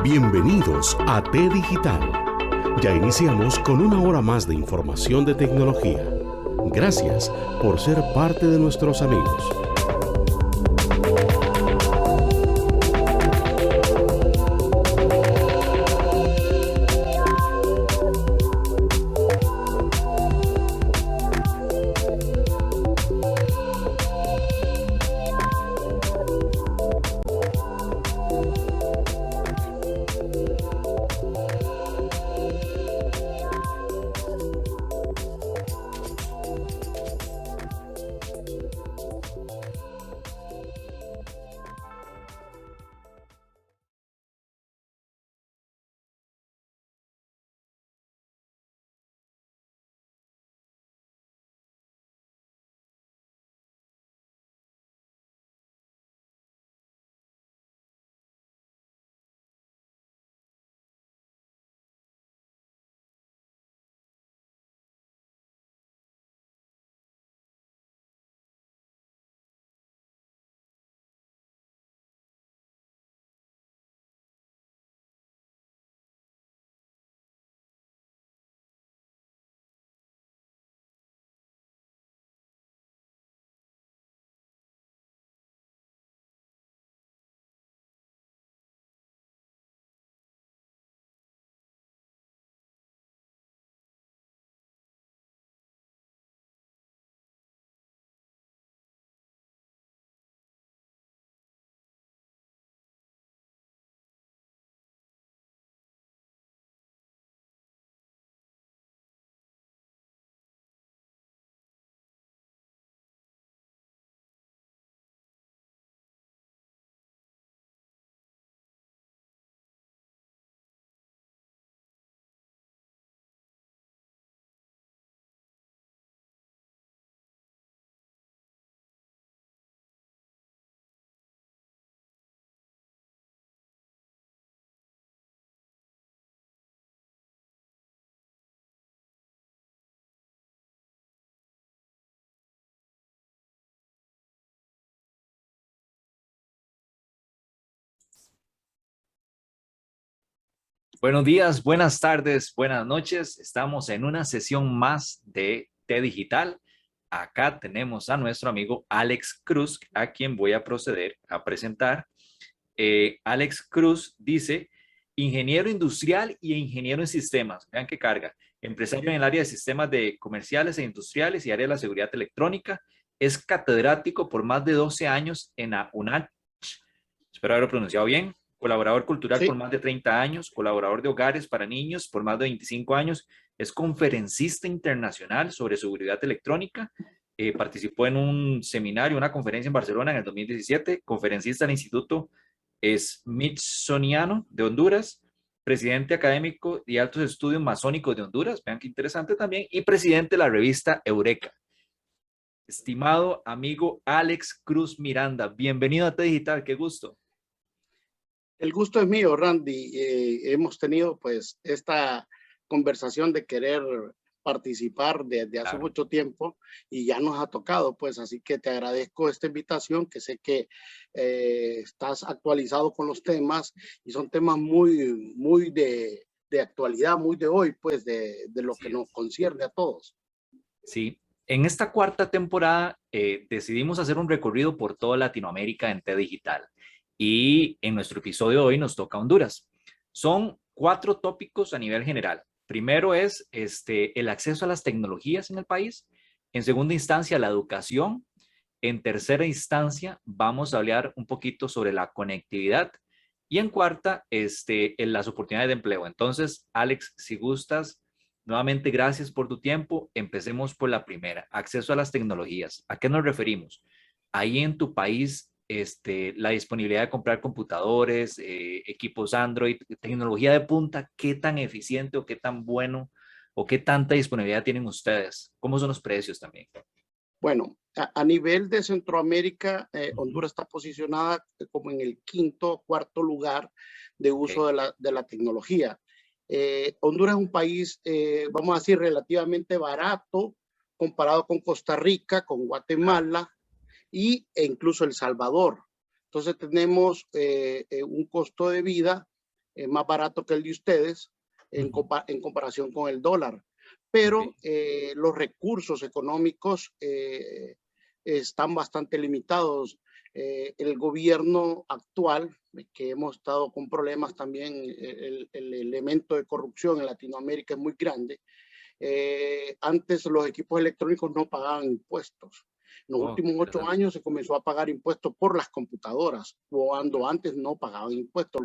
Bienvenidos a T Digital. Ya iniciamos con una hora más de información de tecnología. Gracias por ser parte de nuestros amigos. Buenos días, buenas tardes, buenas noches. Estamos en una sesión más de T Digital. Acá tenemos a nuestro amigo Alex Cruz, a quien voy a proceder a presentar. Alex Cruz dice, ingeniero industrial y ingeniero en sistemas. Vean qué carga. Empresario en el área de sistemas de comerciales e industriales y área de la seguridad electrónica. Es catedrático por más de 12 años en la UNACH. Espero haberlo pronunciado bien. Colaborador cultural por más de 30 años, colaborador de hogares para niños por más de 25 años, es conferencista internacional sobre seguridad electrónica, participó en un seminario, una conferencia en Barcelona en el 2017, conferencista del Instituto Smithsoniano de Honduras, presidente académico de altos estudios masónicos de Honduras, vean qué interesante también, y presidente de la revista Eureka. Estimado amigo Alex Cruz Miranda, bienvenido a T Digital, qué gusto. El gusto es mío, Randy. Hemos tenido pues esta conversación de querer participar desde hace mucho tiempo y ya nos ha tocado, pues así que te agradezco esta invitación, que sé que estás actualizado con los temas y son temas muy de actualidad, muy de hoy, pues de lo que nos concierne a todos. Sí, en esta cuarta temporada decidimos hacer un recorrido por toda Latinoamérica en T Digital. Y en nuestro episodio de hoy nos toca Honduras. Son 4 tópicos a nivel general. Primero es el acceso a las tecnologías en el país. En segunda instancia, la educación. En tercera instancia, vamos a hablar un poquito sobre la conectividad. Y en cuarta, en las oportunidades de empleo. Entonces, Alex, si gustas, nuevamente gracias por tu tiempo. Empecemos por la primera, acceso a las tecnologías. ¿A qué nos referimos? Ahí en tu país, la disponibilidad de comprar computadores, equipos Android, tecnología de punta, ¿qué tan eficiente o qué tan bueno o qué tanta disponibilidad tienen ustedes? ¿Cómo son los precios también? Bueno, a nivel de Centroamérica, Honduras está posicionada como en el cuarto lugar de uso de la tecnología. Honduras es un país, vamos a decir, relativamente barato comparado con Costa Rica, con Guatemala e incluso El Salvador. Entonces tenemos un costo de vida más barato que el de ustedes en comparación con el dólar. Pero los recursos económicos están bastante limitados. El gobierno actual, que hemos estado con problemas también, el elemento de corrupción en Latinoamérica es muy grande. Antes los equipos electrónicos no pagaban impuestos. En los últimos 8 años se comenzó a pagar impuestos por las computadoras, cuando antes no pagaban impuestos,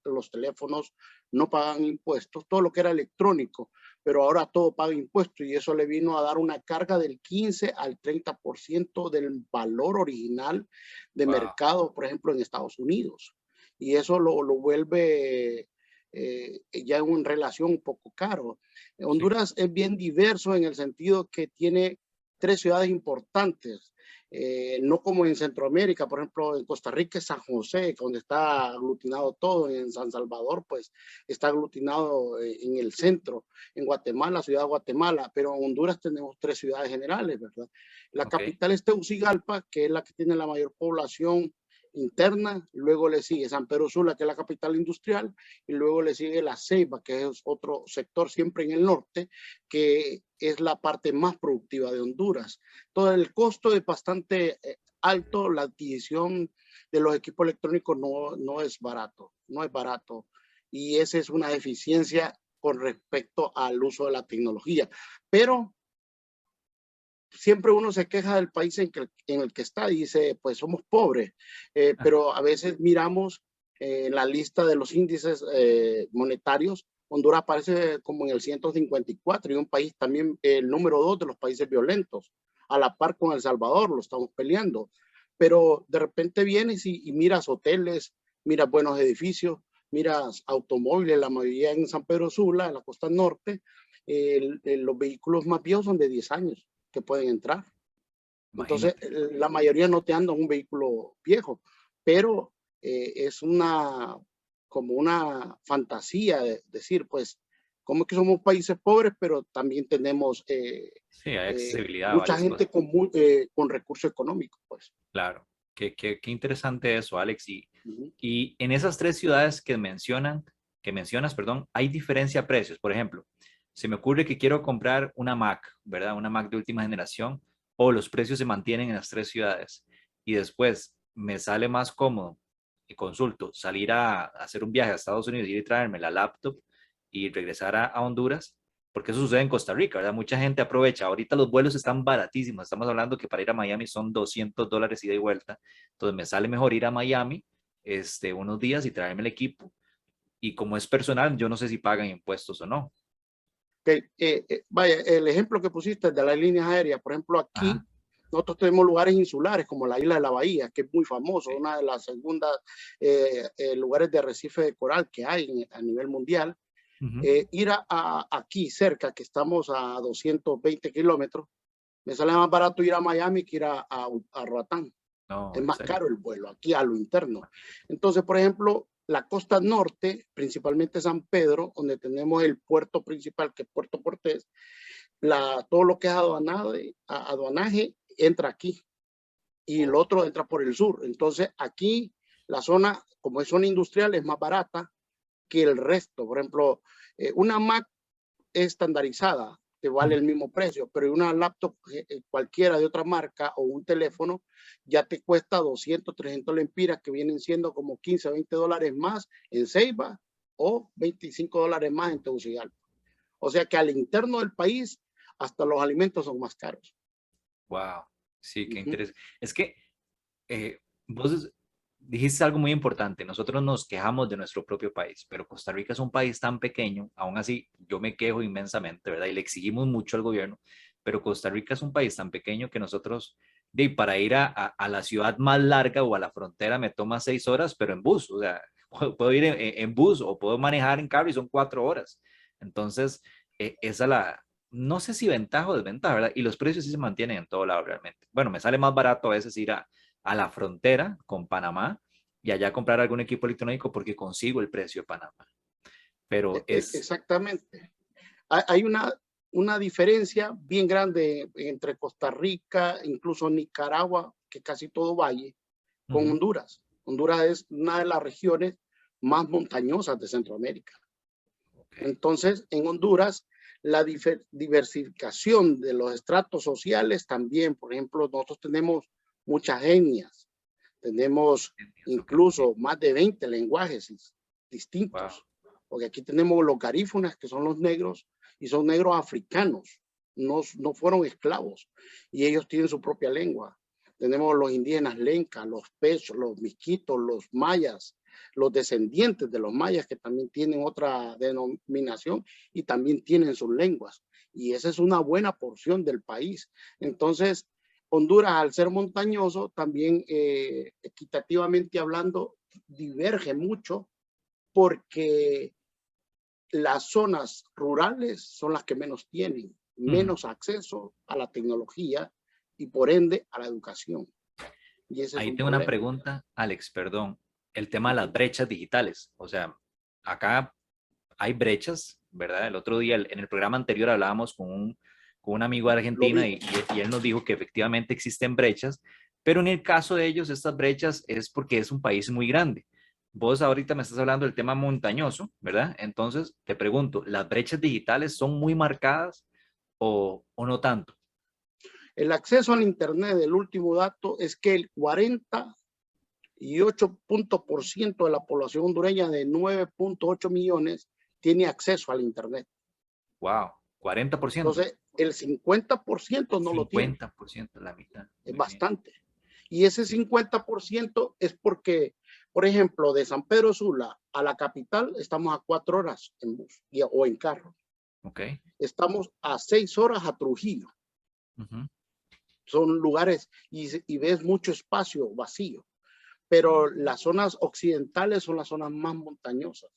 los teléfonos no pagaban impuestos, todo lo que era electrónico, pero ahora todo paga impuestos y eso le vino a dar una carga del 15 al 30% del valor original de mercado, por ejemplo, en Estados Unidos. Y eso lo vuelve ya en relación un poco caro. Honduras es bien diverso en el sentido que tiene 3 ciudades importantes, no como en Centroamérica, por ejemplo, en Costa Rica es San José, donde está aglutinado todo, en San Salvador, pues está aglutinado en el centro, en Guatemala, ciudad de Guatemala, pero en Honduras tenemos 3 ciudades generales, ¿verdad? La capital es Tegucigalpa, que es la que tiene la mayor población interna, luego le sigue San Pedro Sula, que es la capital industrial, y luego le sigue La Ceiba, que es otro sector siempre en el norte, que es la parte más productiva de Honduras. Todo el costo es bastante alto, la adquisición de los equipos electrónicos no es barato, no es barato, y esa es una deficiencia con respecto al uso de la tecnología, pero siempre uno se queja del país en el que está y dice, pues somos pobres, pero a veces miramos en la lista de los índices monetarios, Honduras aparece como en el 154 y un país también el número 2 de los países violentos, a la par con El Salvador, lo estamos peleando, pero de repente vienes y miras hoteles, miras buenos edificios, miras automóviles, la mayoría en San Pedro Sula, en la costa norte, los vehículos más viejos son de 10 años que pueden entrar. Entonces, la mayoría no te anda un vehículo viejo, pero es como una fantasía de decir, pues, como que somos países pobres, pero también tenemos sí, hay accesibilidad mucha gente con recursos económicos, pues. Claro, qué interesante eso, Alex. Y en esas 3 ciudades que mencionas, perdón, hay diferencia de precios. Por ejemplo, se me ocurre que quiero comprar una Mac, ¿verdad? Una Mac de última generación, o los precios se mantienen en las 3 ciudades. Y después me sale más cómodo, y consulto, salir a hacer un viaje a Estados Unidos, ir y traerme la laptop y regresar a Honduras, porque eso sucede en Costa Rica, ¿verdad? Mucha gente aprovecha. Ahorita los vuelos están baratísimos. Estamos hablando que para ir a Miami son $200 ida y vuelta. Entonces me sale mejor ir a Miami unos días y traerme el equipo. Y como es personal, yo no sé si pagan impuestos o no. Vaya, el ejemplo que pusiste de las líneas aéreas, por ejemplo, aquí nosotros tenemos lugares insulares como la isla de la Bahía, que es muy famoso, una de las segundas lugares de arrecife de coral que hay a nivel mundial. Ir aquí cerca, que estamos a 220 kilómetros, me sale más barato ir a Miami que ir a Roatán. No, es más caro el vuelo aquí a lo interno. Entonces, por ejemplo, la costa norte, principalmente San Pedro, donde tenemos el puerto principal, que es Puerto Cortés, todo lo que es aduanaje entra aquí y el otro entra por el sur. Entonces, aquí la zona, como es zona industrial, es más barata que el resto. Por ejemplo, una Mac estandarizada te vale el mismo precio, pero una laptop cualquiera de otra marca o un teléfono ya te cuesta 200, 300 lempiras, que vienen siendo como 15, 20 dólares más en Ceiba o 25 dólares más en Tegucigalpa. O sea que al interno del país hasta los alimentos son más caros. Wow, sí, qué interesante. Es que vos dijiste algo muy importante. Nosotros nos quejamos de nuestro propio país, pero Costa Rica es un país tan pequeño, aún así yo me quejo inmensamente, ¿verdad? Y le exigimos mucho al gobierno, pero Costa Rica es un país tan pequeño que nosotros, para ir a la ciudad más larga o a la frontera me toma 6 horas, pero en bus, o sea, puedo ir en bus o puedo manejar en carro y son 4 horas. Entonces, esa no sé si ventaja o desventaja, ¿verdad? Y los precios sí se mantienen en todo lado realmente. Bueno, me sale más barato a veces ir a la frontera con Panamá y allá comprar algún equipo electrónico porque consigo el precio de Panamá. Pero Exactamente. Hay una diferencia bien grande entre Costa Rica, incluso Nicaragua, que casi todo valle, con Honduras. Honduras es una de las regiones más montañosas de Centroamérica. Entonces, en Honduras, la diversificación de los estratos sociales también, por ejemplo, nosotros tenemos muchas etnias, tenemos incluso más de 20 lenguajes distintos, porque aquí tenemos los garífunas, que son los negros, y son negros africanos, no fueron esclavos, y ellos tienen su propia lengua. Tenemos los indígenas lencas, los pechos, los misquitos, los mayas, los descendientes de los mayas, que también tienen otra denominación y también tienen sus lenguas. Y esa es una buena porción del país. Entonces, Honduras, al ser montañoso, también equitativamente hablando, diverge mucho, porque las zonas rurales son las que menos tienen, menos acceso a la tecnología y por ende a la educación. Y ese Ahí es un tengo problema. una pregunta, Alex, perdón. El tema de las brechas digitales. O sea, acá hay brechas, ¿verdad? El otro día, en el programa anterior, hablábamos con un amigo de Argentina y él nos dijo que efectivamente existen brechas, pero en el caso de ellos, estas brechas es porque es un país muy grande. Vos ahorita me estás hablando del tema montañoso, ¿verdad? Entonces, te pregunto, ¿las brechas digitales son muy marcadas o no tanto? El acceso al Internet, el último dato es que el 48% de la población hondureña de 9.8 millones tiene acceso al Internet. Wow, 40%. Entonces, el 50% no lo tiene. 50%, la mitad. Es bastante. Y ese 50% es porque, por ejemplo, de San Pedro Sula a la capital estamos a 4 horas en bus o en carro. Okay. Estamos a 6 horas a Trujillo. Son lugares y ves mucho espacio vacío. Pero las zonas occidentales son las zonas más montañosas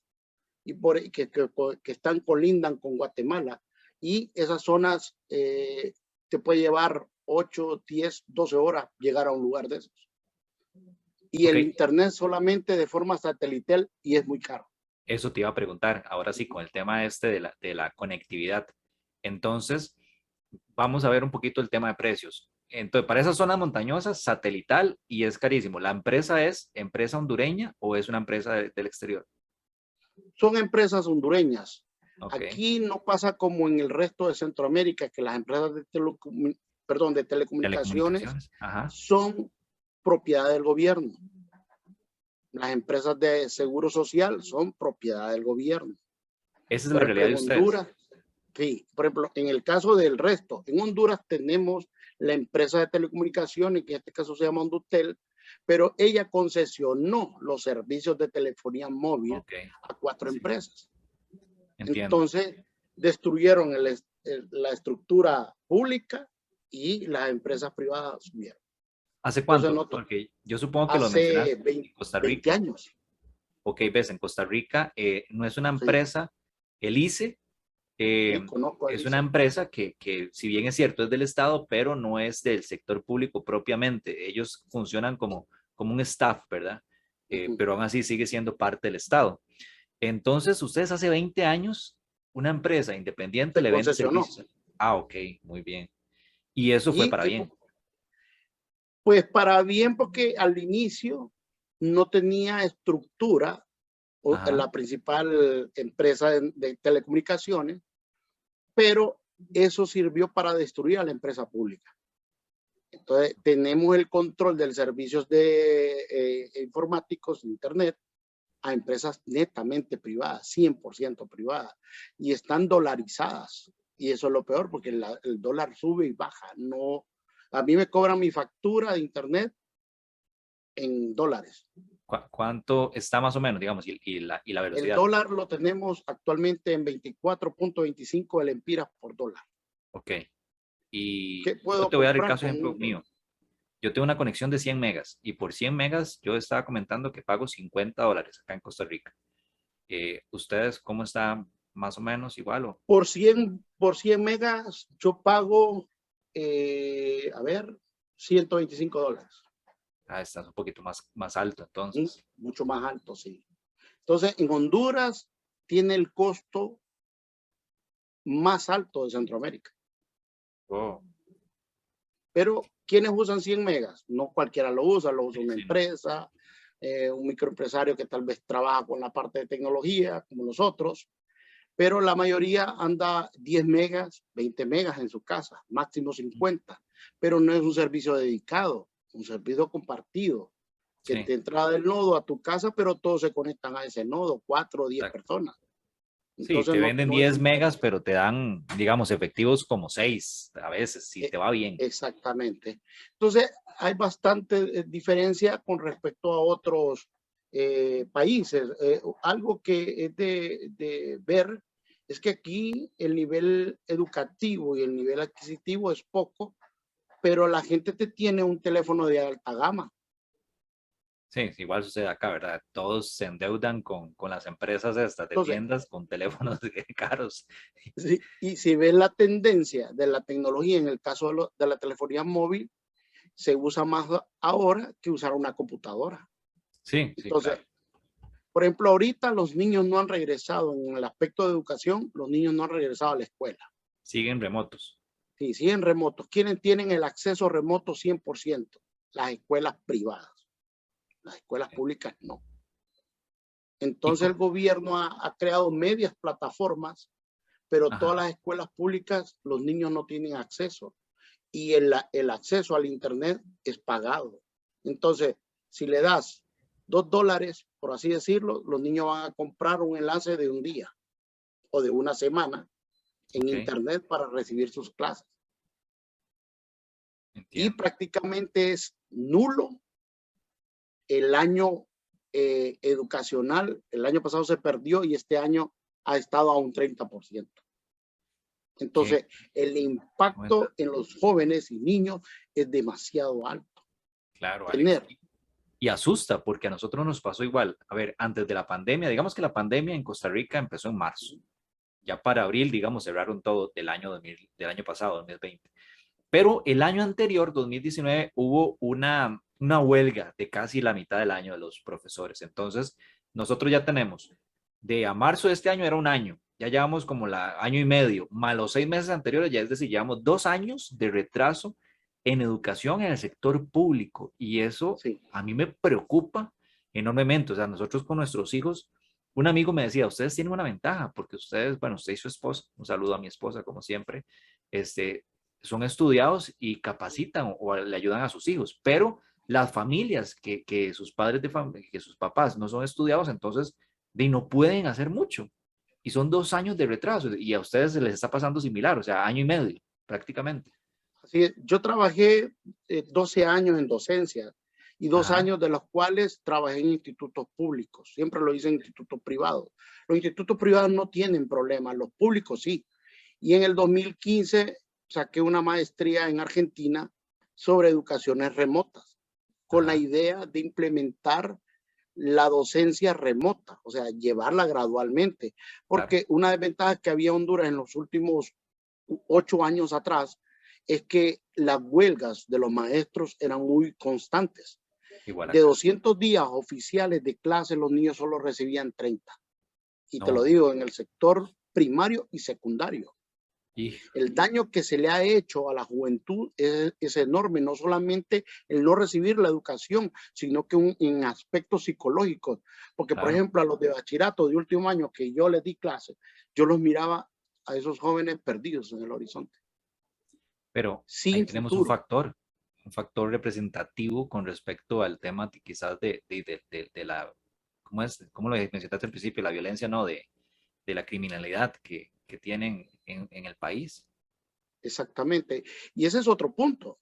y que colindan con Guatemala. Y esas zonas te puede llevar 8, 10, 12 horas llegar a un lugar de esos. Y el Internet solamente de forma satelital y es muy caro. Eso te iba a preguntar, ahora sí, con el tema este de la conectividad. Entonces, vamos a ver un poquito el tema de precios. Entonces, para esas zonas montañosas, satelital y es carísimo. ¿La empresa es empresa hondureña o es una empresa del exterior? Son empresas hondureñas. Aquí no pasa como en el resto de Centroamérica, que las empresas de telecomunicaciones son propiedad del gobierno. Las empresas de seguro social son propiedad del gobierno. Esa es la realidad de ustedes. Honduras, sí, por ejemplo, en el caso del resto, en Honduras tenemos la empresa de telecomunicaciones, que en este caso se llama Hondutel, pero ella concesionó los servicios de telefonía móvil a 4 empresas. Entiendo. Entonces, destruyeron la estructura pública y las empresas privadas subieron. ¿Hace cuánto? Entonces, porque yo supongo que lo mencionaste en Costa Rica. 20 años. Ok, ves, en Costa Rica no es una empresa, el ICE, es una empresa que, si bien es cierto, es del Estado, pero no es del sector público propiamente. Ellos funcionan como un staff, ¿verdad? Pero aún así sigue siendo parte del Estado. Entonces, ustedes hace 20 años, una empresa independiente le vende servicios. Ah, ok, muy bien. ¿Y eso fue para bien? Pues para bien, porque al inicio no tenía estructura la principal empresa de telecomunicaciones, pero eso sirvió para destruir a la empresa pública. Entonces, tenemos el control de servicios informáticos, internet, a empresas netamente privadas, 100% privadas, y están dolarizadas. Y eso es lo peor, porque el dólar sube y baja. No, a mí me cobran mi factura de internet en dólares. ¿Cuánto está más o menos, digamos, y la velocidad? El dólar lo tenemos actualmente en 24.25 lempiras por dólar. Ok. Y yo te voy a dar el caso ejemplo mío. Yo tengo una conexión de 100 megas y por 100 megas yo estaba comentando que pago $50 acá en Costa Rica. ¿Ustedes cómo están? ¿Más o menos igual? ¿O? Por 100 megas yo pago, $125. Ah, estás un poquito más alto entonces. Mucho más alto, sí. Entonces, en Honduras tiene el costo más alto de Centroamérica. Oh. Pero, ¿quiénes usan 100 megas? No cualquiera lo usa una empresa, un microempresario que tal vez trabaja con la parte de tecnología, como nosotros, pero la mayoría anda 10 megas, 20 megas en su casa, máximo 50, pero no es un servicio dedicado, un servicio compartido, que Sí, te entra del nodo a tu casa, pero todos se conectan a ese nodo, 4 o 10 exacto. personas. Sí, Entonces te no, venden no es 10 un megas, servicio. pero te dan, digamos, efectivos como 6 a veces, si E- te va bien. Exactamente. Entonces, hay bastante diferencia con respecto a otros países. Algo que es de ver es que aquí el nivel educativo y el nivel adquisitivo es poco, pero la gente te tiene un teléfono de alta gama. Sí, igual sucede acá, ¿verdad? Todos se endeudan con las empresas estas de Entonces, tiendas con teléfonos caros. sí, y si ves la tendencia de la tecnología en el caso de la telefonía móvil, se usa más ahora que usar una computadora. Sí, sí, Entonces, claro. por ejemplo, ahorita los niños no han regresado en el aspecto de educación, los niños no han regresado a la escuela. Siguen remotos. Sí, siguen remotos. ¿Quiénes tienen el acceso remoto 100%? Las escuelas privadas. Las escuelas Sí. públicas no. Y Entonces el gobierno ha creado medias plataformas, pero ajá, todas las escuelas públicas los niños no tienen acceso. Y el acceso al Internet es pagado. Entonces, si le das $2, por así decirlo, los niños van a comprar un enlace de un día o de una semana en ok, Internet para recibir sus clases. Y entiendo. prácticamente es nulo el año educacional. El año pasado se perdió y este año ha estado a un 30%. Qué Entonces, el cuenta. impacto en los jóvenes y niños es demasiado alto. Claro, Alex. Tener, Y asusta porque a nosotros nos pasó igual. A ver, antes de la pandemia, digamos que la pandemia en Costa Rica empezó en marzo. Ya para abril, digamos, cerraron todo del año 2000, del año pasado, 2020. Pero el año anterior, 2019, hubo una huelga de casi la mitad del año de los profesores. Entonces, nosotros ya tenemos, de a marzo de este año era un año, ya llevamos como la año y medio, más los 6 meses anteriores, ya es decir, llevamos 2 años de retraso en educación en el sector público. Y eso sí, a mí me preocupa enormemente. O sea, nosotros con nuestros hijos, un amigo me decía, ustedes tienen una ventaja, porque ustedes, bueno, usted y su esposa, un saludo a mi esposa, como siempre, son estudiados y capacitan o le ayudan a sus hijos, pero las familias que sus padres de familia, que sus papás no son estudiados, entonces no pueden hacer mucho. Y son 2 años de retraso y a ustedes se les está pasando similar, o sea, año y medio prácticamente. así es. Yo trabajé 12 años en docencia y 2 años de los cuales trabajé en institutos públicos. Siempre lo hice en institutos privados. Los institutos privados no tienen problemas, los públicos sí. Y en el 2015 saqué una maestría en Argentina sobre educaciones remotas, con la Ajá, idea de implementar la docencia remota, o sea, llevarla gradualmente, claro, porque una desventaja que había Honduras en los últimos 8 años atrás es que las huelgas de los maestros eran muy constantes. igual De acá. 200 días oficiales de clase, los niños solo recibían 30. Y te lo No, digo, en el sector primario y secundario. y El daño que se le ha hecho a la juventud es enorme, no solamente el no recibir la educación, sino que en aspectos psicológicos. Porque, por claro, ejemplo, a los de bachillerato de último año que yo les di clase, yo los miraba a esos jóvenes perdidos en el horizonte, pero ahí sin tenemos futuro. un factor representativo con respecto al tema quizás de la, ¿cómo es? ¿Cómo lo mencionaste al principio? La violencia, ¿no? De la criminalidad que tienen en el país. Exactamente. Y ese es otro punto,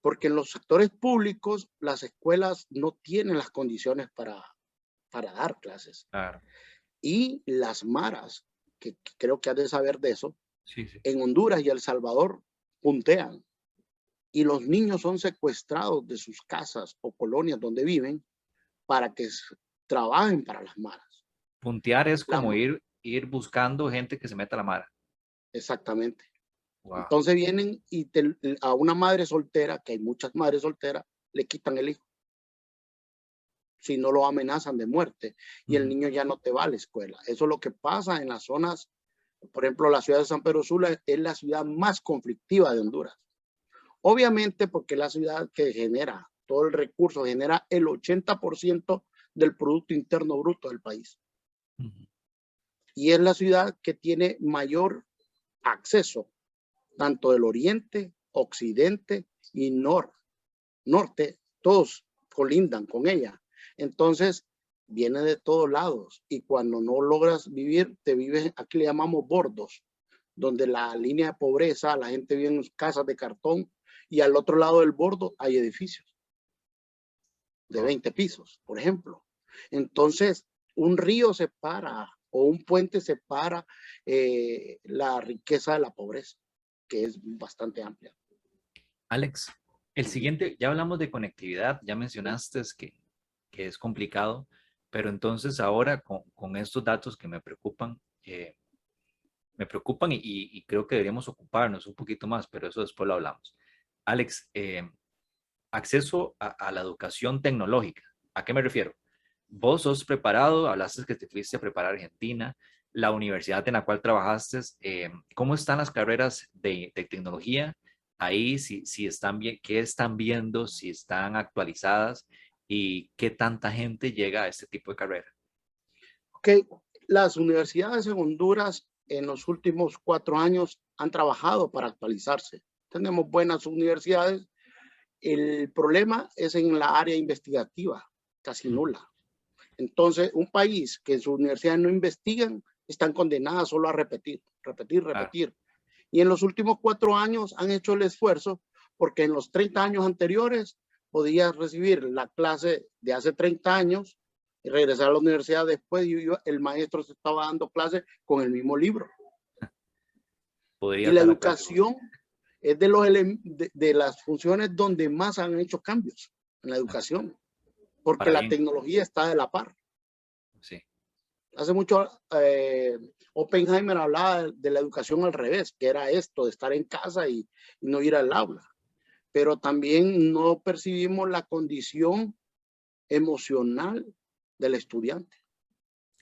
porque en los sectores públicos las escuelas no tienen las condiciones para dar clases. Claro, Y las maras, que creo que has de saber de eso, sí, sí. en Honduras y El Salvador puntean y los niños son secuestrados de sus casas o colonias donde viven para que trabajen para las maras. Puntear es La, como ir buscando gente que se meta a la mara. exactamente. Wow, Entonces vienen y a una madre soltera, que hay muchas madres solteras, le quitan el hijo. Si no lo amenazan de muerte y el niño ya no te va a la escuela. Eso es lo que pasa en las zonas, por ejemplo, la ciudad de San Pedro Sula es la ciudad más conflictiva de Honduras. Obviamente porque es la ciudad que genera todo el recurso, genera el 80% del Producto Interno Bruto del país. Y es la ciudad que tiene mayor acceso, tanto del oriente, occidente y norte, todos colindan con ella. Entonces, viene de todos lados y cuando no logras vivir, te vives, aquí le llamamos bordos, donde la línea de pobreza, la gente vive en casas de cartón y al otro lado del bordo hay edificios de 20 pisos, por ejemplo. Entonces, un río separa o un puente separa la riqueza de la pobreza, que es bastante amplia. Alex, el siguiente, ya hablamos de conectividad, ya mencionaste que es complicado, pero entonces ahora con estos datos que me preocupan y creo que deberíamos ocuparnos un poquito más, pero eso después lo hablamos. Alex, acceso a la educación tecnológica, ¿a qué me refiero? Vos sos preparado, hablaste que te fuiste a preparar a Argentina, la universidad en la cual trabajaste, ¿cómo están las carreras de tecnología? Ahí, si están bien, ¿qué están viendo? Si están actualizadas y qué tanta gente llega a este tipo de carrera. Ok, las universidades en Honduras en los últimos 4 años han trabajado para actualizarse. Tenemos buenas universidades. El problema es en la área investigativa, casi nula. Entonces, un país que sus universidades no investigan, están condenadas solo a repetir. Y en los últimos 4 años han hecho el esfuerzo porque en los 30 años anteriores podías recibir la clase de hace 30 años y regresar a la universidad después y el maestro se estaba dando clase con el mismo libro. Y la educación es de las funciones donde más han hecho cambios en la educación, porque la tecnología está de la par. Sí. Hace mucho Oppenheimer hablaba de la educación al revés, que era esto, de estar en casa y no ir al aula. Pero también no percibimos la condición emocional del estudiante.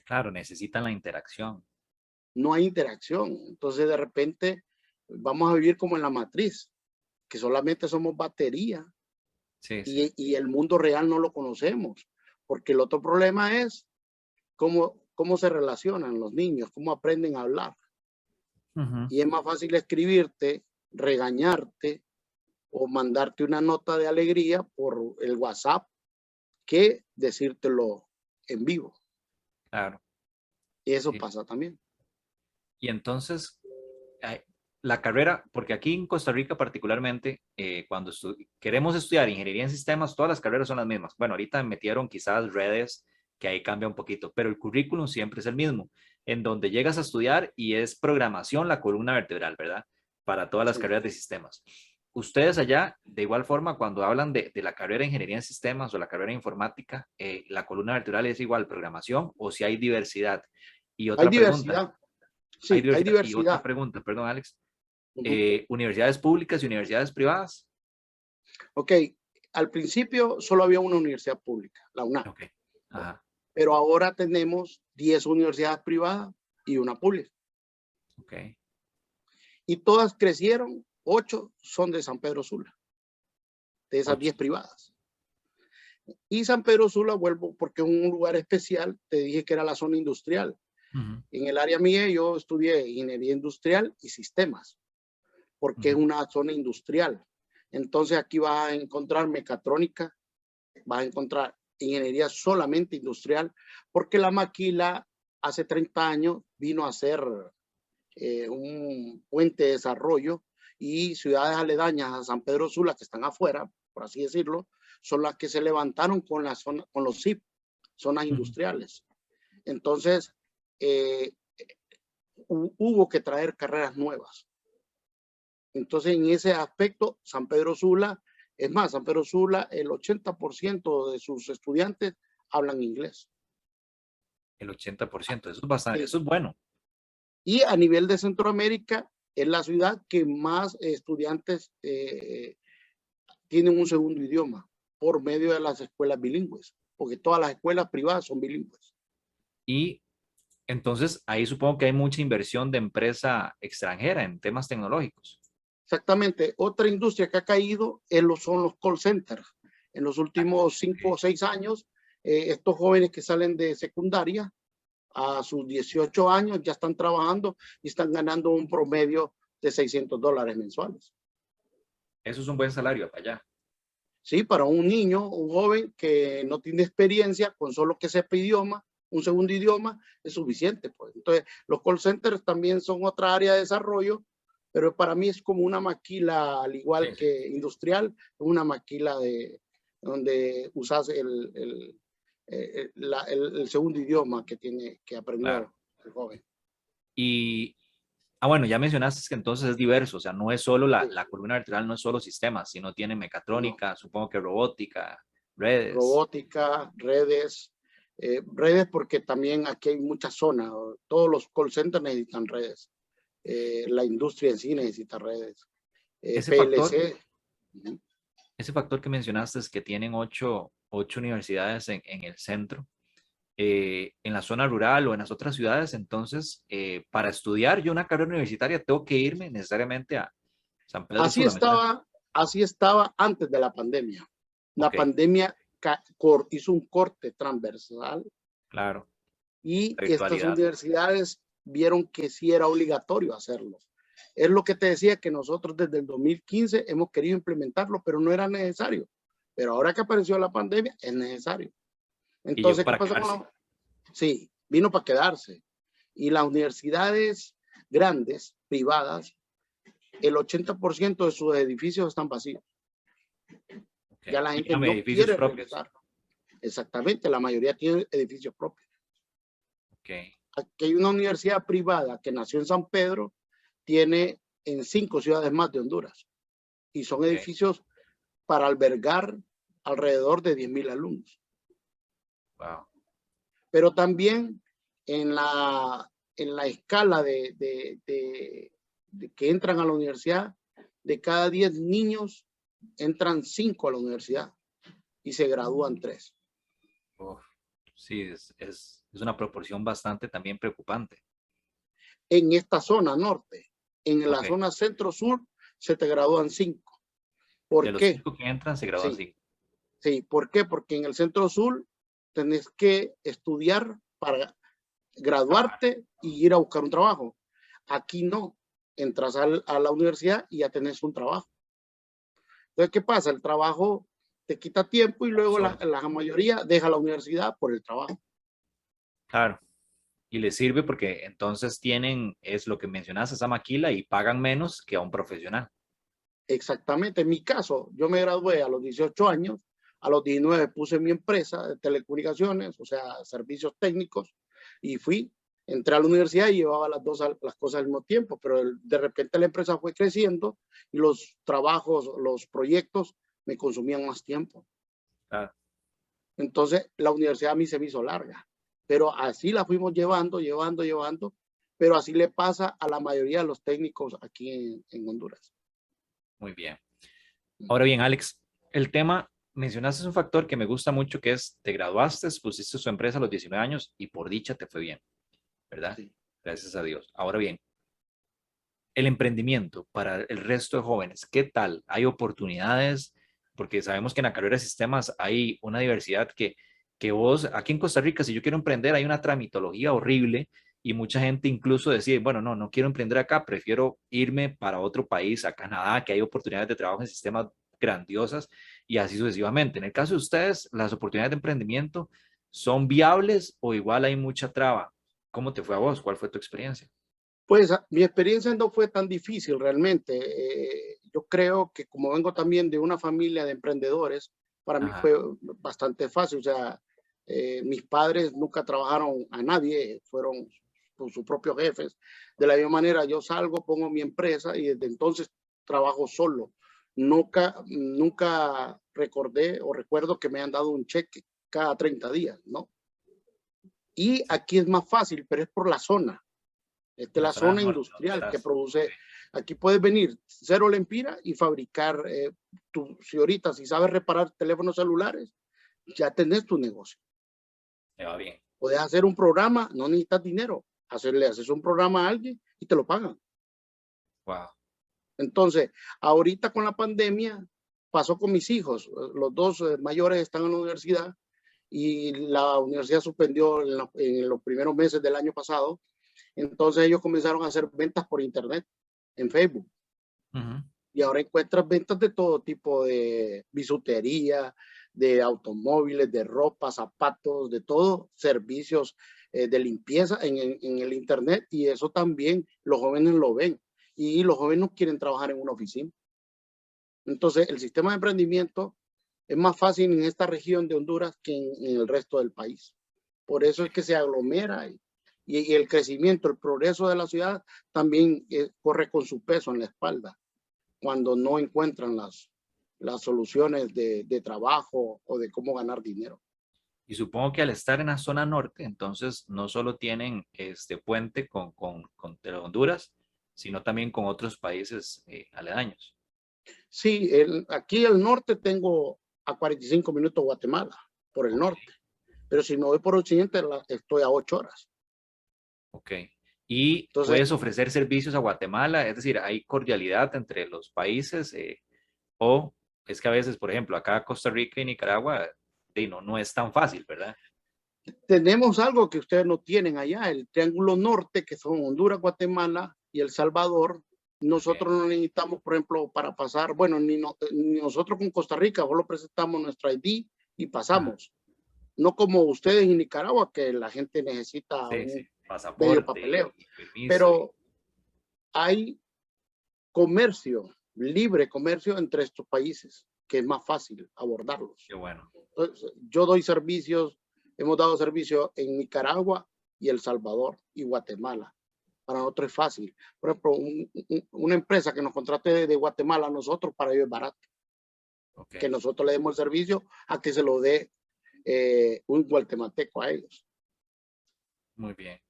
Claro, necesitan la interacción. No hay interacción. Entonces, de repente, vamos a vivir como en la matriz, que solamente somos batería. Sí, sí. Y el mundo real no lo conocemos. Porque el otro problema es cómo se relacionan los niños, cómo aprenden a hablar. Y es más fácil escribirte, regañarte o mandarte una nota de alegría por el WhatsApp que decírtelo en vivo. Claro. Y eso pasa también. Y entonces, la carrera, porque aquí en Costa Rica particularmente, cuando queremos estudiar ingeniería en sistemas, todas las carreras son las mismas. Bueno, ahorita metieron quizás redes, que ahí cambia un poquito, pero el currículum siempre es el mismo, en donde llegas a estudiar y es programación la columna vertebral, ¿verdad? Para todas las carreras de sistemas. Ustedes allá, de igual forma, cuando hablan de la carrera de ingeniería en sistemas o la carrera de informática, la columna vertebral es igual programación o si hay diversidad. Y otra hay diversidad. Sí, hay diversidad. Y otra pregunta, perdón, Alex. ¿Universidades públicas y universidades privadas? Ok, al principio solo había una universidad pública, la UNAM. Okay. Ajá. Pero ahora tenemos 10 universidades privadas y una pública. Okay. Y todas crecieron, 8 son de San Pedro Sula, de esas 10 privadas. Y San Pedro Sula, vuelvo porque es un lugar especial, te dije que era la zona industrial. En el área mía yo estudié ingeniería industrial y sistemas, porque es una zona industrial. Entonces aquí vas a encontrar mecatrónica, vas a encontrar ingeniería solamente industrial, porque la Maquila hace 30 años vino a ser un puente de desarrollo y ciudades aledañas a San Pedro Sula, que están afuera, por así decirlo, son las que se levantaron con la zona, con los ZIP, zonas industriales. Entonces, hubo que traer carreras nuevas. Entonces, en ese aspecto, San Pedro Sula, es más, San Pedro Sula, el 80% de sus estudiantes hablan inglés. El 80%, eso es bastante, eso es bueno. Y a nivel de Centroamérica, es la ciudad que más estudiantes tienen un segundo idioma por medio de las escuelas bilingües, porque todas las escuelas privadas son bilingües. Y entonces ahí supongo que hay mucha inversión de empresa extranjera en temas tecnológicos. Exactamente. Otra industria que ha caído son los call centers. En los últimos 5 o 6 años, estos jóvenes que salen de secundaria a sus 18 años ya están trabajando y están ganando un promedio de $600 mensuales. Eso es un buen salario allá. Sí, para un niño, un joven que no tiene experiencia, con solo que sepa idioma, un segundo idioma, es suficiente. Pues. Entonces, los call centers también son otra área de desarrollo, pero para mí es como una maquila, al igual que industrial, una maquila donde usas el segundo idioma que tiene que aprender el joven. Y, bueno, ya mencionaste que entonces es diverso, o sea, no es solo la columna vertebral, no es solo sistemas, sino tiene mecatrónica, supongo que robótica, redes. Robótica, redes, redes porque también aquí hay muchas zonas, todos los call centers necesitan redes, la industria en sí necesita redes. Ese PLC. Ese factor que mencionaste es que tienen ocho universidades en el centro, en la zona rural o en las otras ciudades. Entonces, para estudiar yo una carrera universitaria tengo que irme necesariamente a San Pedro Sula. Así estaba antes de la pandemia. La pandemia hizo un corte transversal. Claro. Y estas universidades vieron que sí era obligatorio hacerlo. Es lo que te decía, que nosotros desde el 2015 hemos querido implementarlo, pero no era necesario. Pero ahora que apareció la pandemia, es necesario. Entonces, ¿qué pasa con la... Sí, vino para quedarse. Y las universidades grandes, privadas, el 80% de sus edificios están vacíos. Ya la gente no quiere regresar. Exactamente, la mayoría tiene edificios propios. Aquí hay una universidad privada que nació en San Pedro, tiene en 5 ciudades más de Honduras. Y son edificios para albergar alrededor de 10,000 alumnos. Wow. Pero también en la escala de que entran a la universidad, de cada 10 niños, entran 5 a la universidad y se gradúan 3. Sí, es una proporción bastante también preocupante. En esta zona norte, en la zona centro-sur, se te gradúan 5. ¿Por qué? De los 5 que entran, se gradúan 5. Sí, ¿por qué? Porque en el centro-sur tenés que estudiar para graduarte y ir a buscar un trabajo. Aquí no. Entras a la universidad y ya tenés un trabajo. Entonces, ¿qué pasa? El trabajo te quita tiempo y luego la mayoría deja la universidad por el trabajo. Claro. Y les sirve porque entonces tienen, es lo que mencionaste, esa maquila y pagan menos que a un profesional. Exactamente. En mi caso, yo me gradué a los 18 años, a los 19 puse mi empresa de telecomunicaciones, o sea, servicios técnicos, y entré a la universidad y llevaba las cosas al mismo tiempo, pero de repente la empresa fue creciendo y los trabajos, los proyectos me consumían más tiempo. Entonces, la universidad a mí se me hizo larga. Pero así la fuimos llevando, pero así le pasa a la mayoría de los técnicos aquí en Honduras. Muy bien. Ahora bien, Alex, el tema, mencionaste un factor que me gusta mucho, que es, te graduaste, pusiste su empresa a los 19 años y por dicha te fue bien, ¿verdad? Sí. Gracias a Dios. Ahora bien, el emprendimiento para el resto de jóvenes, ¿qué tal? ¿Hay oportunidades? Porque sabemos que en la carrera de sistemas hay una diversidad que vos, aquí en Costa Rica, si yo quiero emprender, hay una tramitología horrible y mucha gente incluso decide, bueno, no quiero emprender acá, prefiero irme para otro país, a Canadá, que hay oportunidades de trabajo en sistemas grandiosas y así sucesivamente. En el caso de ustedes, ¿las oportunidades de emprendimiento son viables o igual hay mucha traba? ¿Cómo te fue a vos? ¿Cuál fue tu experiencia? Pues mi experiencia no fue tan difícil realmente. Yo creo que como vengo también de una familia de emprendedores, para mí fue bastante fácil. O sea, mis padres nunca trabajaron a nadie, fueron sus propios jefes. De la misma manera, yo salgo, pongo mi empresa y desde entonces trabajo solo. Nunca recordé o recuerdo que me han dado un cheque cada 30 días, ¿no? Y aquí es más fácil, pero es por la zona. Esta es la zona industrial que produce. Aquí puedes venir 0 lempiras y fabricar, si ahorita, si sabes reparar teléfonos celulares, ya tenés tu negocio. Me va bien. Puedes hacer un programa, no necesitas dinero. Haces un programa a alguien y te lo pagan. Wow. Entonces, ahorita con la pandemia, pasó con mis hijos. Los dos mayores están en la universidad y la universidad suspendió en los primeros meses del año pasado. Entonces ellos comenzaron a hacer ventas por internet en Facebook. Y ahora encuentras ventas de todo tipo de bisutería, de automóviles, de ropa, zapatos, de todo, servicios de limpieza en el internet, y eso también los jóvenes lo ven y los jóvenes no quieren trabajar en una oficina. Entonces el sistema de emprendimiento es más fácil en esta región de Honduras que en el resto del país. Por eso es que se aglomera y el crecimiento, el progreso de la ciudad también corre con su peso en la espalda cuando no encuentran las soluciones de trabajo o de cómo ganar dinero. Y supongo que al estar en la zona norte, entonces no solo tienen este puente con Honduras, sino también con otros países aledaños. Sí, aquí al norte tengo a 45 minutos Guatemala, por el norte. Pero si me voy por occidente, estoy a 8 horas. Ok. ¿Y entonces, puedes ofrecer servicios a Guatemala? Es decir, ¿hay cordialidad entre los países? ¿O es que a veces, por ejemplo, acá Costa Rica y Nicaragua, no es tan fácil, ¿verdad? Tenemos algo que ustedes no tienen allá, el Triángulo Norte, que son Honduras, Guatemala y El Salvador. Nosotros no necesitamos, por ejemplo, para pasar, bueno, ni nosotros con Costa Rica, solo presentamos nuestra ID y pasamos. No como ustedes en Nicaragua, que la gente necesita un medio papeleo. Pero hay comercio, libre comercio entre estos países, que es más fácil abordarlos. Qué bueno. Entonces, yo doy servicios, hemos dado servicio en Nicaragua y El Salvador y Guatemala. Para nosotros es fácil. Por ejemplo, una empresa que nos contrate de Guatemala a nosotros, para ellos es barato. Que nosotros le demos el servicio a que se lo dé un guatemalteco a ellos. Muy bien.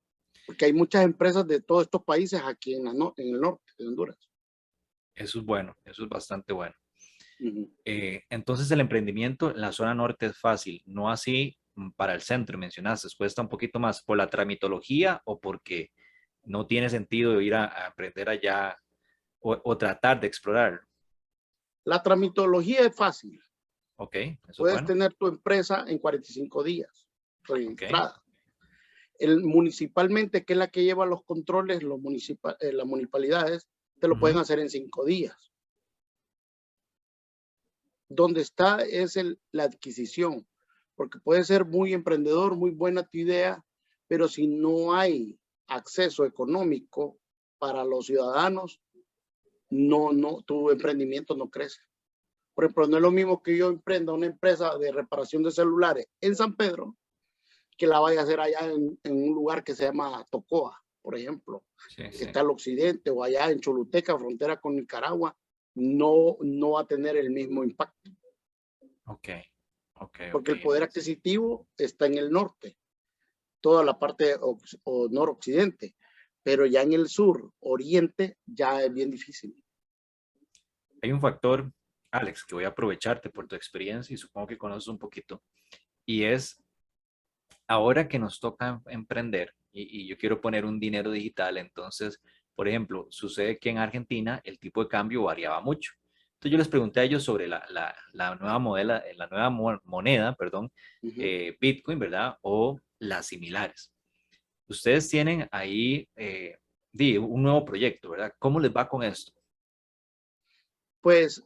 Porque hay muchas empresas de todos estos países aquí en el norte de Honduras. Eso es bueno, eso es bastante bueno. Entonces el emprendimiento en la zona norte es fácil, no así para el centro, mencionaste, cuesta un poquito más por la tramitología o porque no tiene sentido ir a aprender allá o tratar de explorar. La tramitología es fácil. Ok. Puedes tener tu empresa en 45 días registrada. Municipalmente, que es la que lleva los controles, las municipalidades, te lo pueden hacer en 5 días. Donde está es la adquisición, porque puede ser muy emprendedor, muy buena tu idea, pero si no hay acceso económico para los ciudadanos, tu emprendimiento no crece. Por ejemplo, no es lo mismo que yo emprenda una empresa de reparación de celulares en San Pedro, que la vaya a hacer allá en un lugar que se llama Tocoa, por ejemplo, que está al occidente, o allá en Choluteca, frontera con Nicaragua. No va a tener el mismo impacto. Porque el poder adquisitivo está en el norte, toda la parte noroccidente, pero ya en el sur, oriente, ya es bien difícil. Hay un factor, Alex, que voy a aprovecharte por tu experiencia y supongo que conoces un poquito, y es ahora que nos toca emprender y yo quiero poner un dinero digital, entonces, por ejemplo, sucede que en Argentina el tipo de cambio variaba mucho. Entonces yo les pregunté a ellos sobre la nueva moneda, perdón, Bitcoin, ¿verdad? O las similares. Ustedes tienen ahí un nuevo proyecto, ¿verdad? ¿Cómo les va con esto? Pues,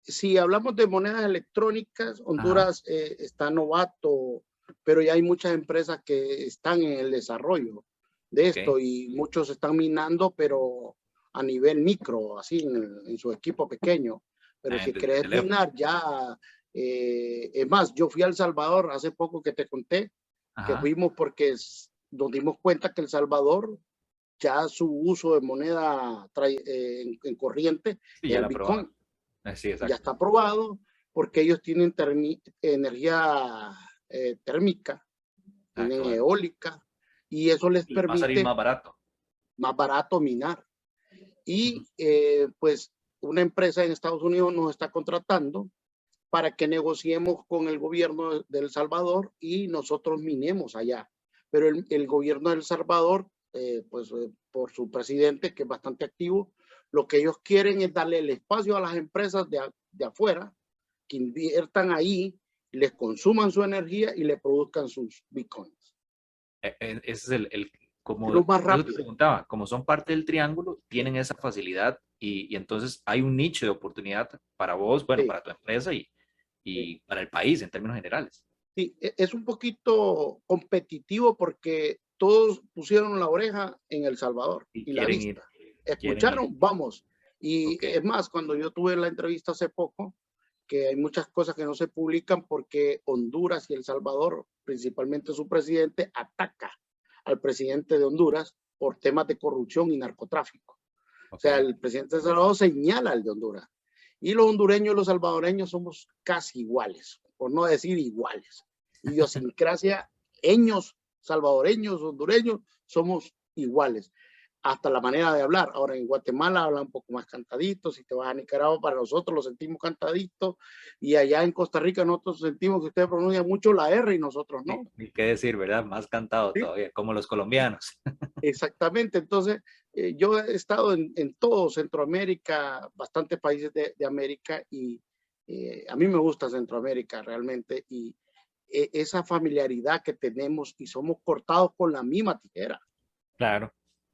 si hablamos de monedas electrónicas, Honduras está novato, pero ya hay muchas empresas que están en el desarrollo de esto y muchos están minando, pero a nivel micro, así en su equipo pequeño. Pero si querés minar ya, es más, yo fui a El Salvador hace poco, que te conté, que fuimos porque nos dimos cuenta que El Salvador ya su uso de moneda en corriente, el Bitcoin, ya está aprobado, porque ellos tienen energía térmica, tienen eólica, y eso les permite va a salir más barato minar. Y pues una empresa en Estados Unidos nos está contratando para que negociemos con el gobierno de El Salvador y nosotros minemos allá. Pero el gobierno de El Salvador, por su presidente, que es bastante activo, Lo que ellos quieren es darle el espacio a las empresas de afuera que inviertan ahí, les consuman su energía y le produzcan sus bitcoins. Ese es como lo más yo te rápido. preguntaba, como son parte del triángulo, tienen esa facilidad y entonces hay un nicho de oportunidad para vos, bueno, Sí, para tu empresa y sí. para el país en términos generales. Sí, es un poquito competitivo porque todos pusieron la oreja en El Salvador Y y la quieren ir, vista. quieren ir. Escucharon, vamos. Y Ok, es más, cuando yo tuve la entrevista hace poco, que hay muchas cosas que no se publican porque Honduras y El Salvador, principalmente su presidente, ataca al presidente de Honduras por temas de corrupción y narcotráfico. O ok. sea, el presidente de El Salvador señala al de Honduras. Y los hondureños y los salvadoreños somos casi iguales, por no decir iguales. Idiosincrasia, eños, salvadoreños, hondureños, somos iguales. Hasta la manera de hablar. Ahora en Guatemala hablan un poco más cantaditos. Si te vas a Nicaragua, para nosotros lo sentimos cantaditos. Y allá en Costa Rica nosotros sentimos que ustedes pronuncian mucho la R y nosotros no. Ni qué decir, ¿verdad? Más cantado ¿Sí? todavía, como los colombianos. Exactamente. Entonces, yo he estado en todo Centroamérica, bastantes países de América y a mí me gusta Centroamérica realmente y esa familiaridad que tenemos y somos cortados con la misma tijera. Claro,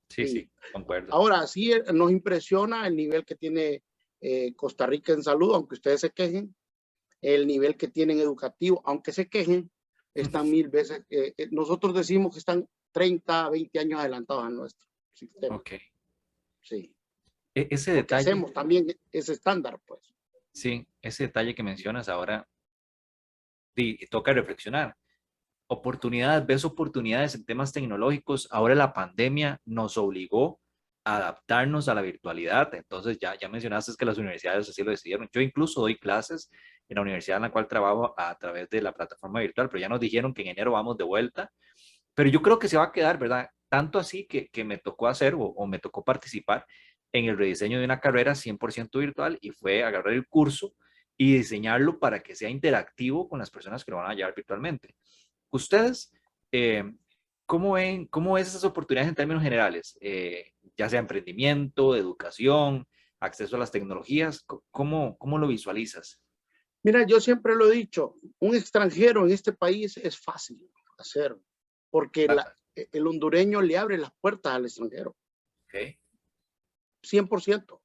sí, Sí. sí, concuerdo. Ahora sí nos impresiona el nivel que tiene Costa Rica en salud, aunque ustedes se quejen, el nivel que tienen educativo, aunque se quejen, están 1000 veces, nosotros decimos que están 30, 20 años adelantados a nuestro sistema. Ok. Sí. Ese Porque detalle, hacemos también ese estándar, pues. sí, ese detalle que mencionas ahora, toca reflexionar. Oportunidades, ves oportunidades en temas tecnológicos. Ahora la pandemia nos obligó a adaptarnos a la virtualidad. Entonces ya mencionaste que las universidades así lo decidieron. Yo incluso doy clases en la universidad en la cual trabajo a través de la plataforma virtual, pero ya nos dijeron que en enero vamos de vuelta. Pero yo creo que se va a quedar, ¿verdad? Tanto así que me tocó hacer o me tocó participar en el rediseño de una carrera 100% virtual y fue agarrar el curso y diseñarlo para que sea interactivo con las personas que lo van a llevar virtualmente. Ustedes, eh, cómo ves esas oportunidades en términos generales? Ya sea emprendimiento, educación, acceso a las tecnologías, ¿cómo lo visualizas? Mira, yo siempre lo he dicho, un extranjero en este país es fácil hacer, porque Ah, el hondureño le abre las puertas al extranjero, ok, 100%.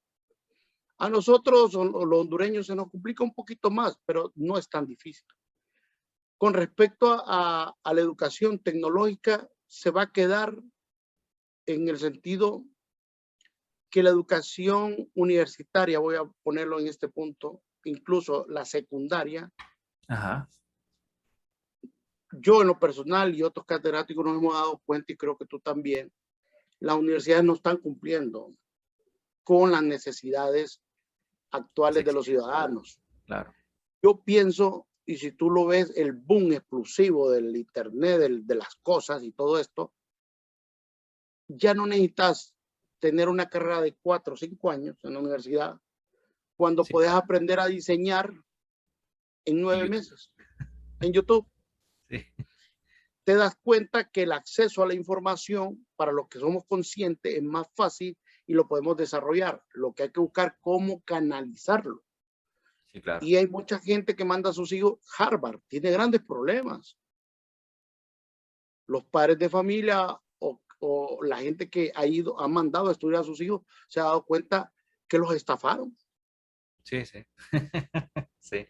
A nosotros, los hondureños, se nos complica un poquito más, pero no es tan difícil. Con respecto a la educación tecnológica, se va a quedar en el sentido que la educación universitaria, voy a ponerlo en este punto, incluso la secundaria, ajá, yo en lo personal y otros catedráticos nos hemos dado cuenta y creo que tú también, las universidades no están cumpliendo con las necesidades las actuales de los exigencias, ciudadanos. claro, Yo pienso, y si tú lo ves, el boom explosivo del internet, de las cosas y todo esto, ya no necesitas tener una carrera de 4 o 5 años en la universidad cuando sí, puedes aprender a diseñar en en 9 YouTube, meses en YouTube. sí, Te das cuenta que el acceso a la información para los que somos conscientes es más fácil y lo podemos desarrollar. Lo que hay que buscar cómo canalizarlo. sí, claro, Y hay mucha gente que manda a sus hijos. Harvard tiene grandes problemas. Los padres de familia o la gente que ha mandado a estudiar a sus hijos se ha dado cuenta que los estafaron. sí, sí, sí,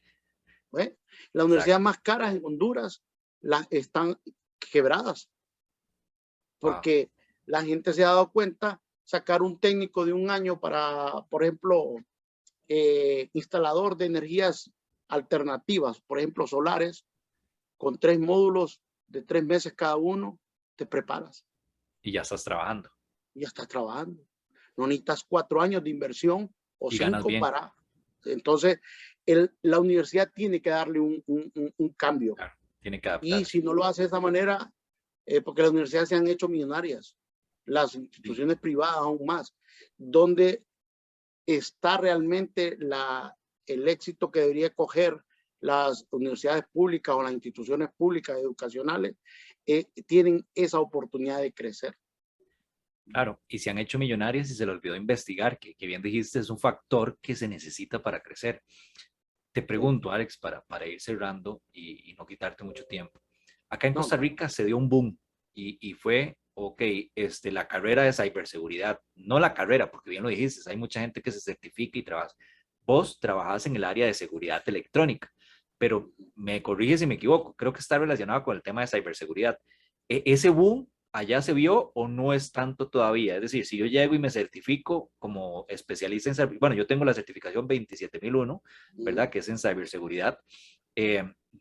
¿Eh? Las universidades exacto, más caras en Honduras están quebradas wow, porque la gente se ha dado cuenta sacar un técnico de un año para, por ejemplo, instalador de energías alternativas, por ejemplo, solares, con 3 módulos de 3 meses cada uno, te preparas y ya estás trabajando y ya estás trabajando. No necesitas 4 años de inversión o y ganas 5 bien, para. Entonces, la universidad tiene que darle un cambio. claro, tiene que Y adaptarse. si no lo hace de esa manera, porque las universidades se han hecho millonarias, las Sí, instituciones privadas aún más, donde está realmente el éxito que debería coger las universidades públicas o las instituciones públicas educacionales, tienen esa oportunidad de crecer. Claro, y se han hecho millonarias y se le olvidó investigar, que bien dijiste, es un factor que se necesita para crecer. Te Sí. pregunto, Alex, para ir cerrando y no quitarte mucho tiempo. Acá en No, Costa no. Rica se dio un boom y fue, ok, la carrera de ciberseguridad, no la carrera, porque bien lo dijiste, hay mucha gente que se certifica y trabaja. Vos trabajás en el área de seguridad electrónica, pero me corrige si me equivoco, creo que está relacionado con el tema de ciberseguridad. ¿Ese boom allá se vio o no es tanto todavía? Es decir, si yo llego y me certifico como especialista en, bueno, yo tengo la certificación 27001, Mm, ¿verdad? Que es en ciberseguridad.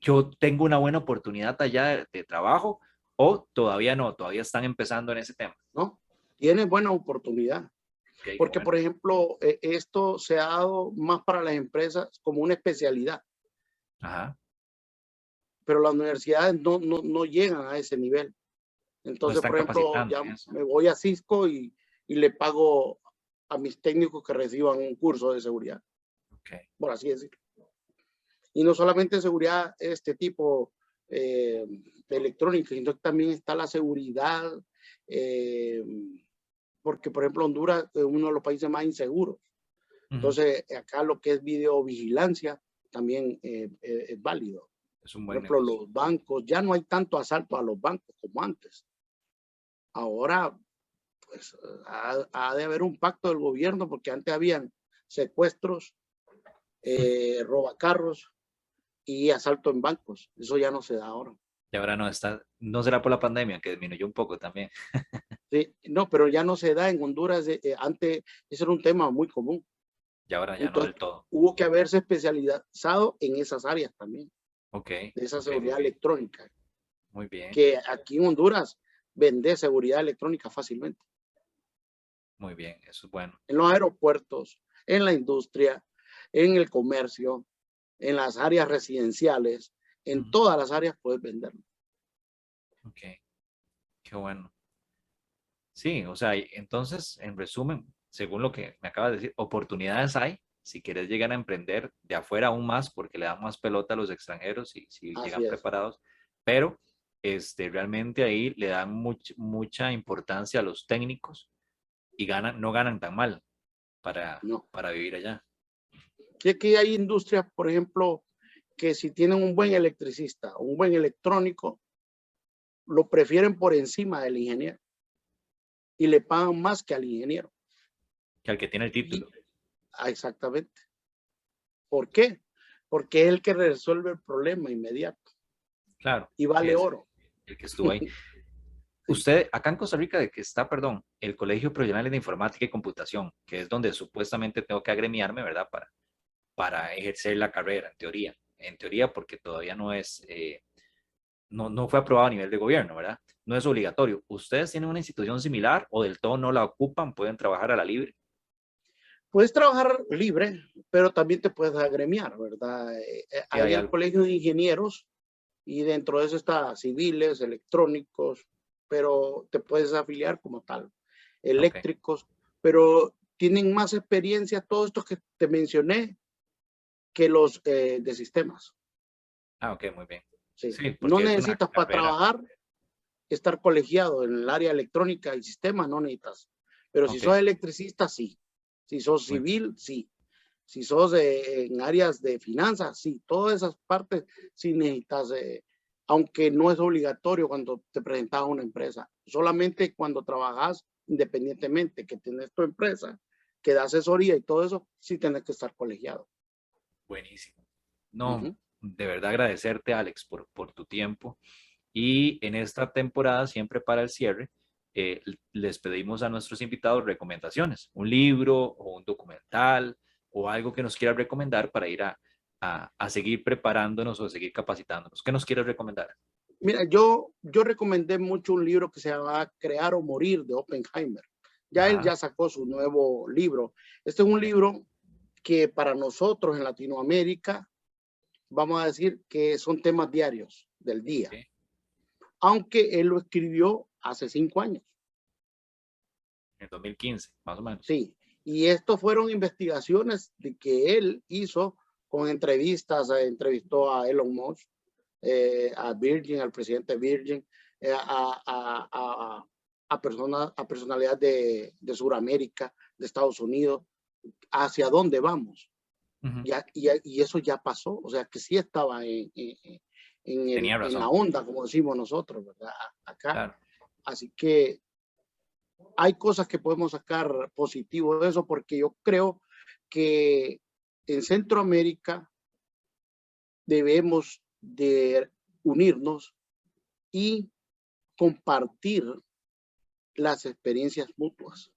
Yo tengo una buena oportunidad allá de trabajo o todavía no, todavía están empezando en ese tema. ¿no? Tiene buena oportunidad. Ok, qué Porque, bueno. por ejemplo, esto se ha dado más para las empresas como una especialidad, Ajá. pero las universidades no llegan a ese nivel. No Entonces, están por ejemplo, capacitando ya en eso. me voy a Cisco y le pago a mis técnicos que reciban un curso de seguridad, Ok. por así decirlo. Y no solamente seguridad este tipo de electrónica, sino que también está la seguridad, eh, porque por ejemplo Honduras es uno de los países más inseguros. Ujú. Entonces, acá lo que es videovigilancia también es válido. Es un Por buen ejemplo, negocio. los bancos, ya no hay tanto asalto a los bancos como antes. Ahora, pues, ha de haber un pacto del gobierno porque antes habían secuestros, robacarros y asalto en bancos. Eso ya no se da ahora. Y ahora no está, no será por la pandemia que disminuyó un poco también. Sí, no, pero ya no se da en Honduras. Antes, eso era un tema muy común. Y ahora ya no Entonces, del todo. hubo que haberse especializado en esas áreas también, Ok, de esa ok, muy seguridad bien. electrónica, Muy bien, que aquí en Honduras vende seguridad electrónica fácilmente. muy bien. Eso es bueno. En los aeropuertos, en la industria, en el comercio, en las áreas residenciales, en Ujú. todas las áreas puedes venderlo. Ok, qué bueno. Sí, o sea, entonces, en resumen, según lo que me acabas de decir, oportunidades hay si quieres llegar a emprender de afuera aún más, porque le dan más pelota a los extranjeros y si llegan Así es. preparados, pero realmente ahí le dan mucha importancia a los técnicos y ganan, no ganan tan mal No. para vivir allá. Y aquí hay industrias, por ejemplo, que si tienen un buen electricista, un buen electrónico, lo prefieren por encima del ingeniero y le pagan más que al ingeniero. Que al que tiene el Y, título, exactamente. ¿Por qué? Porque es el que resuelve el problema inmediato claro, y que vale es oro. el que estuvo ahí. Sí, Usted, acá en Costa Rica, de que está, perdón, el Colegio Profesional de Informática y Computación, que es donde supuestamente tengo que agremiarme, ¿verdad? Para ejercer la carrera, en teoría porque todavía no es, no fue aprobado a nivel de gobierno, ¿verdad? No es obligatorio. ¿Ustedes tienen una institución similar o del todo no la ocupan? ¿Pueden trabajar a la libre? puedes trabajar libre, pero también te puedes agremiar, ¿verdad? Sí, Hay hay el algo. colegio de ingenieros y dentro de eso está civiles, electrónicos, pero te puedes afiliar como tal, Ok. eléctricos, pero tienen más experiencia todos estos que te mencioné que los de sistemas. Ah, ok, muy bien. Sí. Sí, No porque es una necesitas para carrera. trabajar estar colegiado en el área electrónica y sistemas, no necesitas. Pero si Ok, sos electricista, sí. Si sos muy bien. civil, sí. Si sos en áreas de finanzas, sí. Todas esas partes sí necesitas, aunque no es obligatorio cuando te presentas a una empresa. Solamente cuando trabajas independientemente, que tienes tu empresa, que da asesoría y todo eso, sí tienes que estar colegiado. Buenísimo. No, Ujú. de verdad agradecerte, Alex, por tu tiempo. Y en esta temporada, siempre para el cierre, les pedimos a nuestros invitados recomendaciones, un libro o un documental o algo que nos quiera recomendar para ir a seguir preparándonos o seguir capacitándonos. ¿Qué nos quieres recomendar? Mira, yo recomendé mucho un libro que se llama Crear o Morir de Oppenheimer. Ya él Ajá, ya sacó su nuevo libro. Este es un ok, libro que para nosotros en Latinoamérica, vamos a decir que son temas diarios del día, ok. aunque él lo escribió hace 5 años. En 2015, más o menos. Sí, y estos fueron investigaciones de que él hizo con entrevistas, entrevistó a Elon Musk, a Virgin, al presidente Virgin, a a personalidades de Sudamérica, de Estados Unidos, hacia dónde vamos. Y eso ya pasó, o sea que sí estaba en la onda, como decimos nosotros, ¿verdad? Acá. Claro. Así que hay cosas que podemos sacar positivo de eso, porque yo creo que en Centroamérica debemos de unirnos y compartir las experiencias mutuas.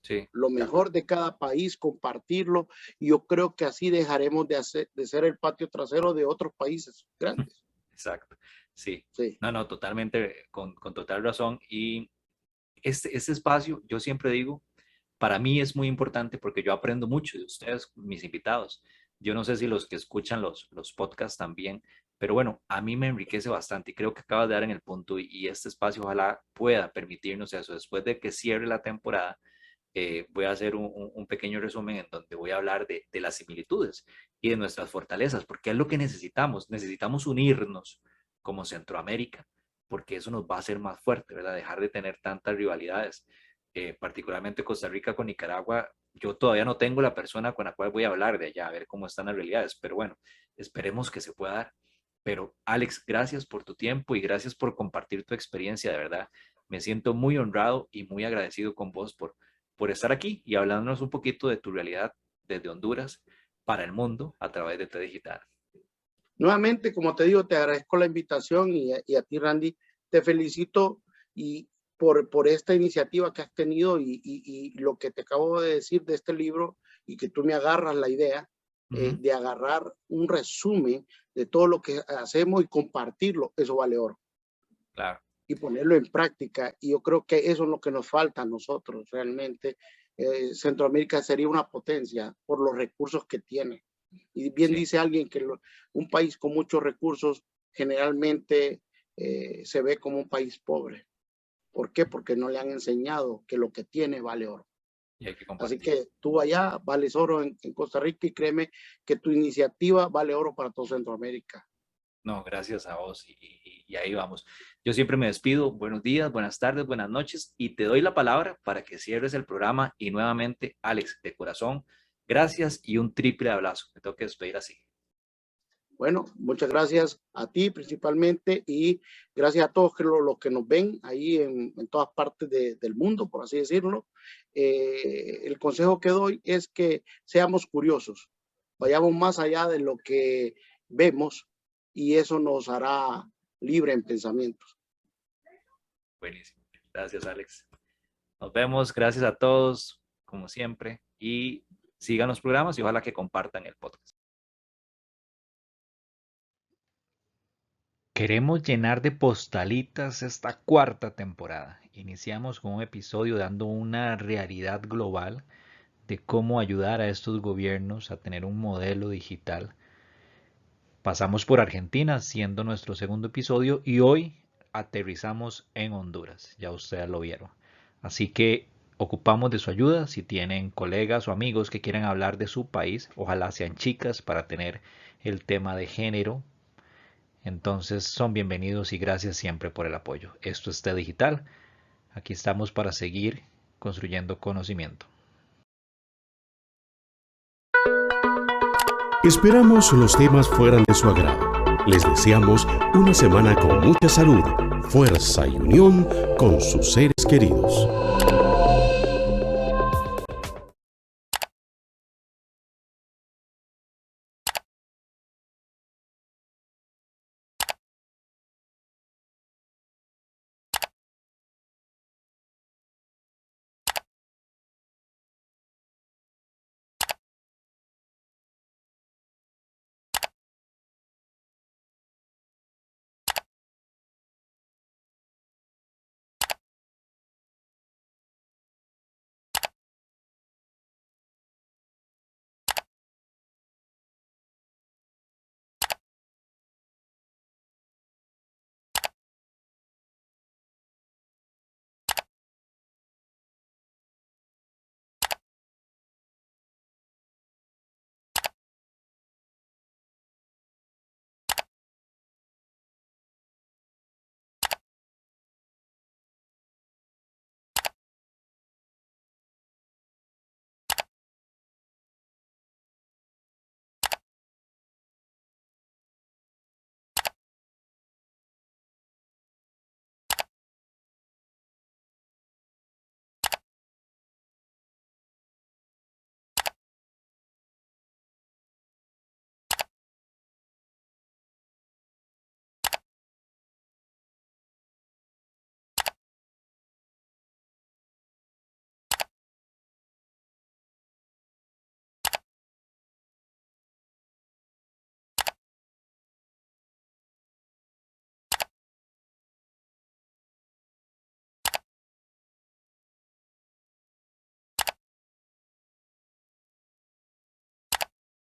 Sí. Lo mejor de cada país, compartirlo. Y yo creo que así dejaremos de ser el patio trasero de otros países grandes. Exacto. Sí. No, totalmente, con total razón. Y este espacio, yo siempre digo, para mí es muy importante porque yo aprendo mucho de ustedes, mis invitados. Yo no sé si los que escuchan los podcasts también, pero bueno, a mí me enriquece bastante y creo que acabas de dar en el punto y este espacio ojalá pueda permitirnos eso. Después de que cierre la temporada, voy a hacer un pequeño resumen en donde voy a hablar de las similitudes y de nuestras fortalezas, porque es lo que necesitamos. Necesitamos unirnos como Centroamérica, porque eso nos va a hacer más fuerte, ¿verdad? Dejar de tener tantas rivalidades, particularmente Costa Rica con Nicaragua. Yo todavía no tengo la persona con la cual voy a hablar de allá, a ver cómo están las realidades, pero bueno, esperemos que se pueda dar. Pero Alex, gracias por tu tiempo y gracias por compartir tu experiencia, de verdad. Me siento muy honrado y muy agradecido con vos por estar aquí y hablándonos un poquito de tu realidad desde Honduras para el mundo a través de TED Digital. Nuevamente, como te digo, te agradezco la invitación y a ti, Randy, te felicito y por esta iniciativa que has tenido y lo que te acabo de decir de este libro y que tú me agarras la idea de agarrar un resumen de todo lo que hacemos y compartirlo, eso vale oro. Claro. Y ponerlo en práctica. Y yo creo que eso es lo que nos falta a nosotros realmente. Centroamérica sería una potencia por los recursos que tiene. Y bien dice alguien que un país con muchos recursos generalmente se ve como un país pobre. ¿Por qué? Porque no le han enseñado que lo que tiene vale oro. Y hay que compartir. Así que tú allá vales oro en Costa Rica y créeme que tu iniciativa vale oro para todo Centroamérica. No, gracias a vos y ahí vamos. Yo siempre me despido. Buenos días, buenas tardes, buenas noches y te doy la palabra para que cierres el programa y nuevamente, Alex, de corazón, gracias y un triple abrazo. Me tengo que despedir así. Bueno, muchas gracias a ti principalmente y gracias a todos los que nos ven ahí en todas partes del mundo, por así decirlo. El consejo que doy es que seamos curiosos, vayamos más allá de lo que vemos y eso nos hará libre en pensamientos. Buenísimo. Gracias, Alex. Nos vemos. Gracias a todos, como siempre, y sigan los programas y ojalá que compartan el podcast. Queremos llenar de postalitas esta cuarta temporada. Iniciamos con un episodio dando una realidad global de cómo ayudar a estos gobiernos a tener un modelo digital. Pasamos por Argentina siendo nuestro segundo episodio y hoy aterrizamos en Honduras. Ya ustedes lo vieron. Así que ocupamos de su ayuda. Si tienen colegas o amigos que quieran hablar de su país, ojalá sean chicas para tener el tema de género. Entonces son bienvenidos y gracias siempre por el apoyo. Esto es TED Digital. Aquí estamos para seguir construyendo conocimiento. Esperamos los temas fueran de su agrado. Les deseamos una semana con mucha salud, fuerza y unión con sus seres queridos.